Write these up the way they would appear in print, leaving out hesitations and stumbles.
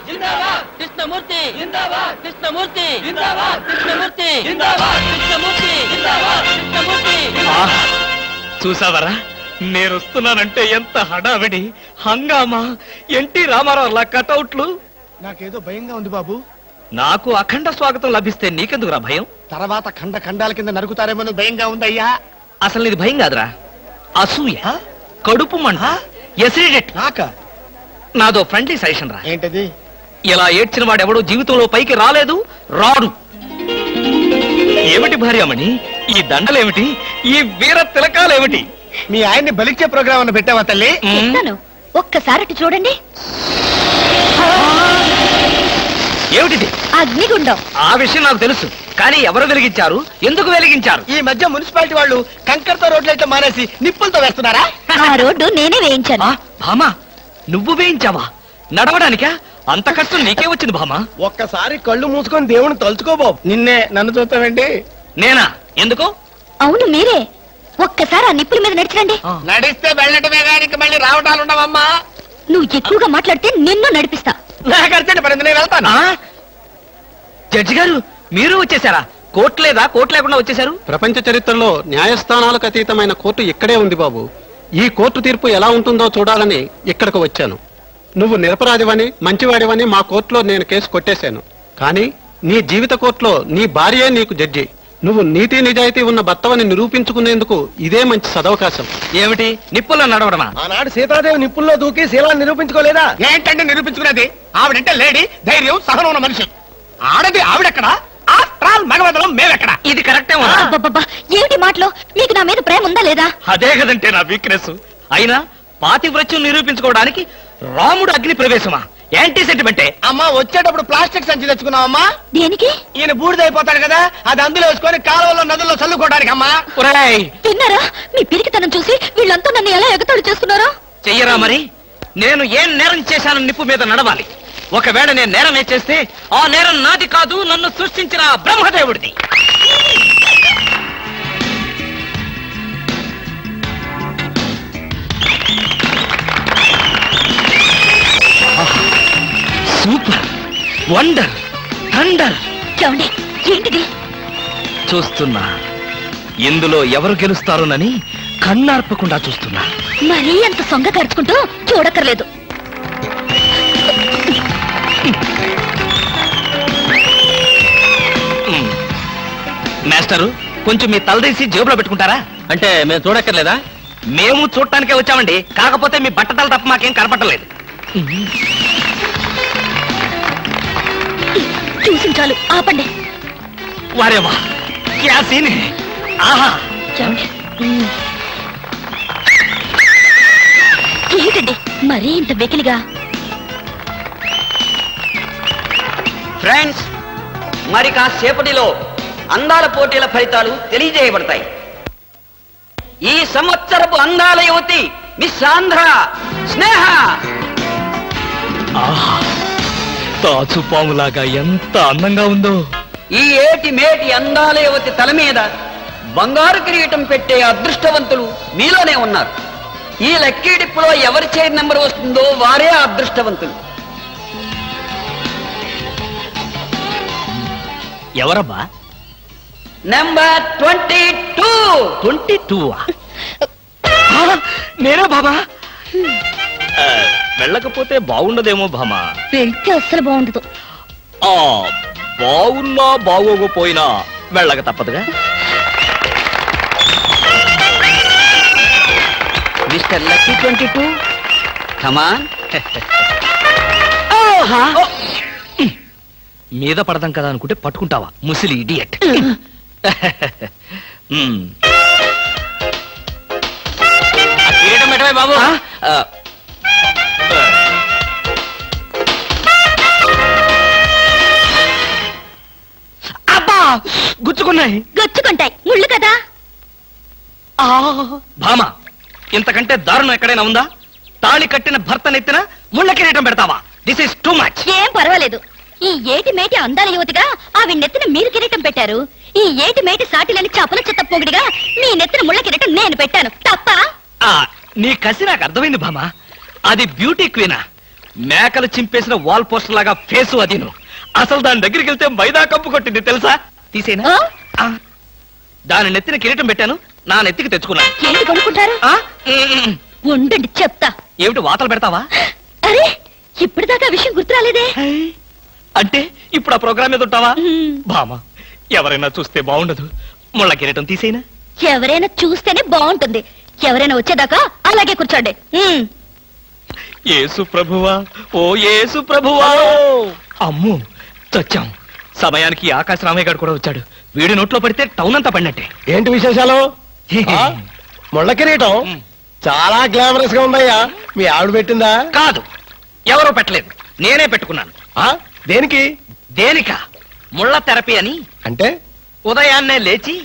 జిందాబాద్ కృష్ణమూర్తి జిందాబాద్ కృష్ణమూర్తి జిందాబాద్ కృష్ణమూర్తి జిందాబాద్ కృష్ణమూర్తి జిందాబాద్ కృష్ణమూర్తి. చూసావరా నేను వస్తున్నానంటే ఎంత హడావిడి హంగామా. ఎన్టీ రామారావు కటౌట్లు. నాకేదో భయంగా ఉంది బాబు. నాకు అఖండ స్వాగతం లభిస్తే నీకెందుకురా భయం? తర్వాత ఖండ ఖండాల కింద నరుకుతారేమో భయంగా ఉందయ్యా. అసలు ఇది భయం కాదురా, అసూయ, కడుపు మంట, ఎసిడిటీ. నాదో ఫ్రెండ్లీ సజెషన్ రా. ఏంటది? ఇలా ఏడ్చిన వాడెవడో జీవితంలో పైకి రాలేదు, రాడు. ఏమిటి భార్యామణి ఈ దండలేమిటి, ఈ వీర తిలకాలేమిటి? మీ ఆయన్ని బలిచ్చే ప్రోగ్రామ్ అన్న పెట్టావా తల్లి? ఒక్కసారి చూడండి. ఏమిటిది? అగ్నిగుండం. ఆ విషయం నాకు తెలుసు, కానీ ఎవరు వెలిగించారు, ఎందుకు వెలిగించారు? ఈ మధ్య మున్సిపాలిటీ వాళ్ళు కంకరతో రోడ్లు అయితే మానేసి నిప్పులతో వేస్తున్నారా? ఆ రోడ్డు నేనే వేయించాను. భామా నువ్వు వేయించావా? నడవడానికా? అంత కష్టం నీకే వచ్చింది భామా. ఒక్కసారి కళ్ళు మూసుకొని దేవుని తలుచుకో బాబు. నిన్నే నన్ను చూస్తావేంటి? నేనా? ఎందుకు? అవును మీరే. ఒక్కసారి ఆ నిప్పుల మీద నడిచండి. నడిస్తే వెళ్ళటమే కానీ మళ్ళీ రావటాలు ఉండవమ్మా. నువ్వు ఎక్కువగా మాట్లాడితే నిన్ను నడిపిస్తా. నాకు అర్చండి పడింది, నేను వెళ్తాను. జడ్జి గారు మీరు వచ్చేసారా? కోర్టు లేదా? కోర్టు లేకుండా వచ్చేసారు? ప్రపంచ చరిత్రలో న్యాయస్థానాలకు అతీతమైన కోర్టు ఇక్కడే ఉంది బాబు. ఈ కోర్టు తీర్పు ఎలా ఉంటుందో చూడాలని ఇక్కడికి వచ్చాను. నువ్వు నిరపరాధివని మంచివాడివని మా కోర్టులో నేను కేసు కొట్టేశాను. కానీ నీ జీవిత కోర్టులో నీ భార్యే నీకు జడ్జి. నువ్వు నీతి నిజాయితీ ఉన్న భర్తవని నిరూపించుకునేందుకు ఇదే మంచి సదవకాశం. ఏమిటి నిప్పుల్లో నడవడమా? ఆనాడు సీతాదేవి నిప్పుల్లో దూకి శీలాన్ని నిరూపించుకోలేదా? ఏంటంటే నిరూపించుకునేది? ఆవిడంటే లేడీ, ధైర్యం, సహనం ఉన్న మనిషి. ఆడది ఆవిడెక్కడా? మగవదలం మేమెక్కడా? ఇది కరెక్టే. ఏమిటి మాటలు? మీకు నా మీద ప్రేమ ఉందా లేదా? అదే కదంటే నా వీక్నెస్. అయినా పాతివ్రత్యం నిరూపించుకోవడానికి రాముడు అగ్ని ప్రవేశమా? యాంటీ సెంటిమెంటే. అమ్మా వచ్చేటప్పుడు ప్లాస్టిక్ సంచి తెచ్చుకున్నావమ్మా. దేనికి? ఈయన బూడిదైపోతాడు కదా, అది అందులో వేసుకొని కాలువలో నదుల్లో చల్లుకోవడానికి. అమ్మా విన్నారా? మీ పిరికితనం చూసి వీళ్ళంతా నన్ను ఎలా ఎగతాడు చేస్తున్నారో. చెయ్యరా మరి? నేను ఏం నేరం చేశాను నిప్పు మీద నడవాలి. ఒకవేళ నేను నేరం చేస్తే ఆ నేరం నాది కాదు, నన్ను సృష్టించిన బ్రహ్మదేవుడిది. Super, wonder, thunder. ఏంటిది? చూస్తున్నా. ఇందులో ఎవరు గెలుస్తారోనని కన్నార్పకుండా చూస్తున్నా. మరీ అంత సొంగ ఖర్చుకుంటూ చూడక్కర్లేదు. మాస్టరు కొంచెం మీ తలదీసి జేబులో పెట్టుకుంటారా? అంటే మేము చూడక్కర్లేదా? మేము చూడటానికే వచ్చామండి. కాకపోతే మీ బట్టతలు తప్ప మాకేం కనపట్టలేదు. చూసి చాలు, ఆపండి. వారేవా క్యా సీన్ హై. ఆహా ఏంటండి మరీ ఇంత వెకిలిగా? ఫ్రెండ్స్, మరి కాసేపటిలో అందాల పోటీల ఫలితాలు తెలియజేయబడతాయి. ఈ సంవత్సరపు అందాల యువతి మిస్ ఆంధ్ర స్నేహ. తాచుపాములాగా ఎంత అందంగా ఉందో. ఈ ఏటి మేటి అందాల యువతి తల మీద బంగారు కిరీటం పెట్టే అదృష్టవంతులు మీలోనే ఉన్నారు. ఈ లక్కీ డిప్పులో ఎవరి చైర్ నెంబర్ వస్తుందో వారే అదృష్టవంతులు. ఎవరబ్బా? నెంబర్ 22. 22? నేనే బాబా. వెళ్ళకపోతే బాగుండదేమో భామా. వెళ్తే అస్సలు బాగుండదు. బాగున్నా బాగోకపోయినా వెళ్ళక తప్పదుగా. మిస్టర్ లక్కీ 22, కమాన్. మీద పడదాం కదా అనుకుంటే పట్టుకుంటావా ముసిలి ఇడియట్. బాబు అబ్బా గుచ్చుకున్నాయి. గుచ్చుకుంటాయి, ముళ్ళు కదా. భామ, ఇంతకంటే దారుణం ఎక్కడైనా ఉందా? తాళి కట్టిన భర్త నెత్తిన ముళ్ళ కిరీటం పెడతావా? This is too much. ఏం పర్వాలేదు. ఈ ఏటి మేటి అందాల యువతిగా ఆవి నెత్తిన మీరు కిరీటం పెట్టారు. ఈ ఏటి మేటి సాటిలని చపల చెత్త పొగిడిగా మీ నెత్తిన ముళ్ళ కిరీటం నేను పెట్టాను. తప్ప? నీ కసి నాకు అర్థమైంది భామ. అది బ్యూటీ క్వీనా? మేకలు చింపేసిన వాల్ పోస్టర్ లాగా ఫేసు అది నువ్వు. అసలు దాని దగ్గరికి వెళ్తే మైదా కప్పు కొట్టింది తెలుసా? తీసేనా? ఆ? దాని నెత్తిన కిరీటం పెట్టాను, నా నెత్తికి తెచ్చుకున్నాను. ఏంటి కొనుక్కుంటారు? ఉండండి చెప్తా. ఏమిటి వాతలు పెడతావా? అరే ఇప్పటిదాకా విషయం గుర్తురాలేదే. అంటే ఇప్పుడు ఆ ప్రోగ్రామ్ మీద ఉంటావా? మ్మ్. బామా, ఎవరైనా చూస్తే బాగుండదు. ముళ్ళ కిరీటం తీసేనా? ఎవరైనా చూస్తేనే బాగుంటుంది. ఎవరైనా వచ్చేదాకా అలాగే కూర్చోండి. యేసు ప్రభువా, ఓ యేసు ప్రభువా. అమ్ము చచ్చాం. సమయానికి ఆకాశ రామయ్య గారు కూడా వచ్చాడు. వీడి నోట్లో పడితే టౌన్ అంతా పడినట్టే. ఏంటి విశేషాలు? ముళ్ళ కిరీటం చాలా గ్లామరస్ గా ఉందయ్యా. మీ ఆవిడ పెట్టిందా? కాదు, ఎవరో పెట్టలేదు, నేనే పెట్టుకున్నాను. దేనికి? దేనిక? ముళ్ళ థెరపీ అని. అంటే ఉదయాన్నే లేచి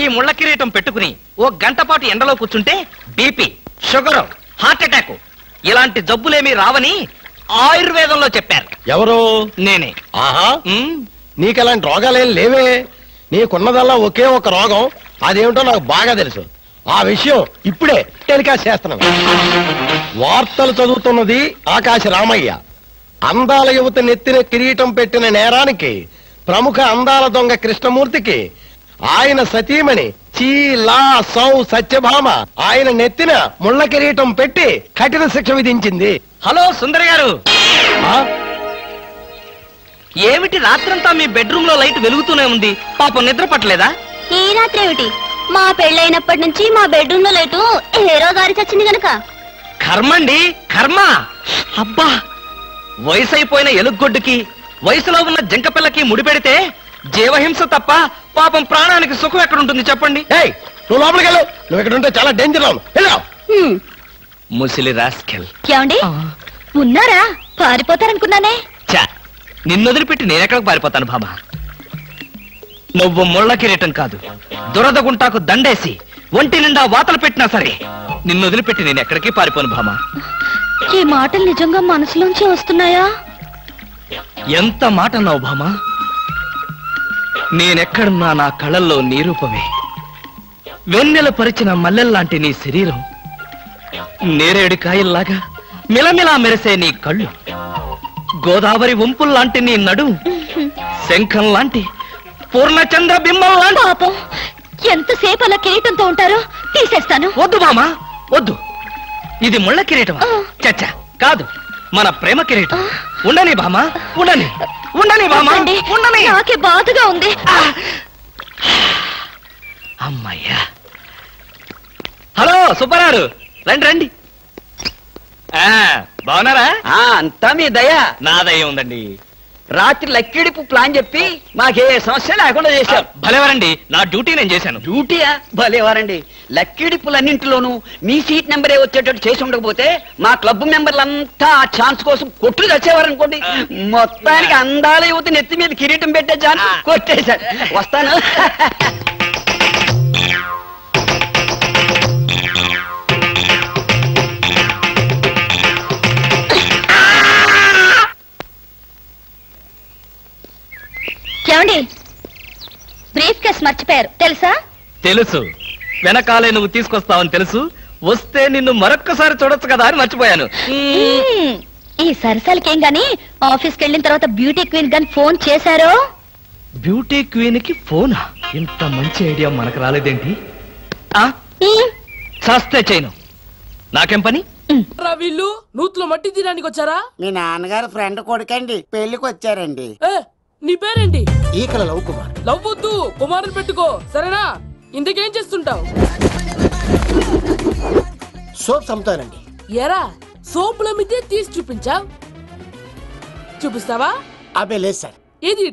ఈ ముళ్ళ కిరీటం పెట్టుకుని ఓ గంట పాటు ఎండలో కూర్చుంటే బీపీ, షుగర్, హార్ట్ అటాక్ ఇలాంటి జబ్బులేమీ రావని ఆయుర్వేదంలో చెప్పారు. ఎవరు? నేనే. ఆహా, నీకు అలాంటి రోగాలేం లేవే. నీకున్నదల్లా ఒకే ఒక రోగం, అదేమిటో నాకు బాగా తెలుసు. ఆ విషయం ఇప్పుడే టెలికాస్ట్ చేస్తున్నాను. వార్తలు చదువుతున్నది ఆకాశ రామయ్య. అందాల యువత నెత్తిన కిరీటం పెట్టిన నేరానికి ప్రముఖ అందాల దొంగ కృష్ణమూర్తికి ఆయన సతీమణి చీలా సౌ సత్యభామ ఆయన నెత్తిన ముళ్ళ కిరీటం పెట్టి కఠిన శిక్ష విధించింది. హలో సుందర్ గారు, ఆ? ఏమిటి రాత్రంతా మీ బెడ్రూమ్ లో లైట్ వెలుగుతూనే ఉంది? పాపం నిద్ర పట్టలేదా? ఈ రాత్రి ఏమిటి? మా పెళ్ళైనప్పటి నుంచి మా బెడ్రూమ్ లో లేటు హీరో గారి చచ్చింది గనక. కర్మండి, కర్మ. అబ్బా, వయసు అయిపోయిన ఎలుగొడ్డుకి వయసులో ఉన్న జంకపిల్లకి ముడిపెడితే జీవహింస తప్ప పాపం ప్రాణానికి సుఖం ఎక్కడుంటుంది చెప్పండి? ఏయ్, నువ్వు లోపలికి వెళ్ళు. నువ్వు ఇక్కడ ఉంటే చాలా డేంజర్. ముసిలి రాస్కెల్. ఏమండి ఉన్నారా? పారిపోతారనుకున్నానే. చా, నిన్ను వదిలిపెట్టి నేనెక్కడికి పారిపోతాను బాబా? నువ్వు ముళ్ళ కిరీటం కాదు, దురద గుంటాకు దండేసి ఒంటి నిండా వాతలు పెట్టినా సరే నిన్ను వదిలిపెట్టి నేను ఎక్కడికి పారిపోను భామా. ఈ మాటలు నిజంగా మనసులోంచి వస్తున్నాయా? ఎంత మాట అన్నావు భామా. నేనెక్కడున్నా నా కళ్ళల్లో నీ రూపమే. వెన్నెల పరిచిన మల్లెల్లాంటి నీ శరీరం, నేరేడు కాయల్లాగా మిలమిలా మెరిసే నీ కళ్ళు, గోదావరి వంపుల్లాంటి నీ నడు, శంఖం లాంటి పూర్ణచంద్ర బింబం లాంటి. పాపం, ఎంతసేపు అలా కిరీటంతో ఉంటారో తీసేస్తాను. వద్దు బామా, వద్దు. ఇది ముళ్ళ కిరీటం చచ్చా కాదు, మన ప్రేమ కిరీటం. ఉండని బామా, ఉండని, ఉండని బామా, ఉండని. నాకే బాధగా ఉంది. అమ్మయ్యా. హలో సుబ్బారావు, రండి రండి. బాగున్నారా? అంతా మీ దయ. నా దయ ఉందండి. రాత్రి లక్కిడిపు ప్లాన్ చెప్పి మాకే సమస్య లేకుండా చేశారు. భలేవారండి, నా డ్యూటీ నేను చేశాను. డ్యూటీయా? భలేవారండి. లక్కిడిపులన్నింటిలోనూ మీ సీట్ నెంబరే వచ్చేటట్టు చేసి ఉండకపోతే మా క్లబ్ మెంబర్లంతా ఆ ఛాన్స్ కోసం కొట్లు తెచ్చేవారనుకోండి. మొత్తానికి అందాల యువత నెత్తి మీద కిరీటం పెట్టే ఛాన్స్ కొట్టేశారు. వస్తాను. ఏమండి, బ్రీఫ్ కేస్ మర్చిపోయారు తెలుసా? తెలుసు, వెనకాలే నువ్వు తీసుకొస్తావని తెలుసు. వస్తే నిన్ను మరొక్కసారి చూడొచ్చు కదా అని మర్చిపోయాను. ఈ సరసాలకేం గాని ఆఫీస్కి వెళ్ళిన తర్వాత బ్యూటీ క్వీన్ గాని ఫోన్ చేశారో? బ్యూటీ క్వీన్ కి ఫోనా? ఇంత మంచి ఐడియా మనకు రాలేదేంటి? చస్తే చేయను, నాకేం పని? వీళ్ళు నూతులో మట్టి తీయడానికి వచ్చారా? మీ నాన్నగారు ఫ్రెండ్ కొడుకండి, పెళ్లికి వచ్చారండి. నీ పేరేంటి? ఈకల లవ్ కుమార్. లవ్ వద్దు, కుమారుని పెట్టుకో సరేనా? ఇంతకేం చేస్తుంటావు? సోప్స్ అమ్ముతానండి. ఎరా సోపుల మీద తీసి చూపించావు? చూపిస్తావా? అబ్బే లేదు సార్. ఏది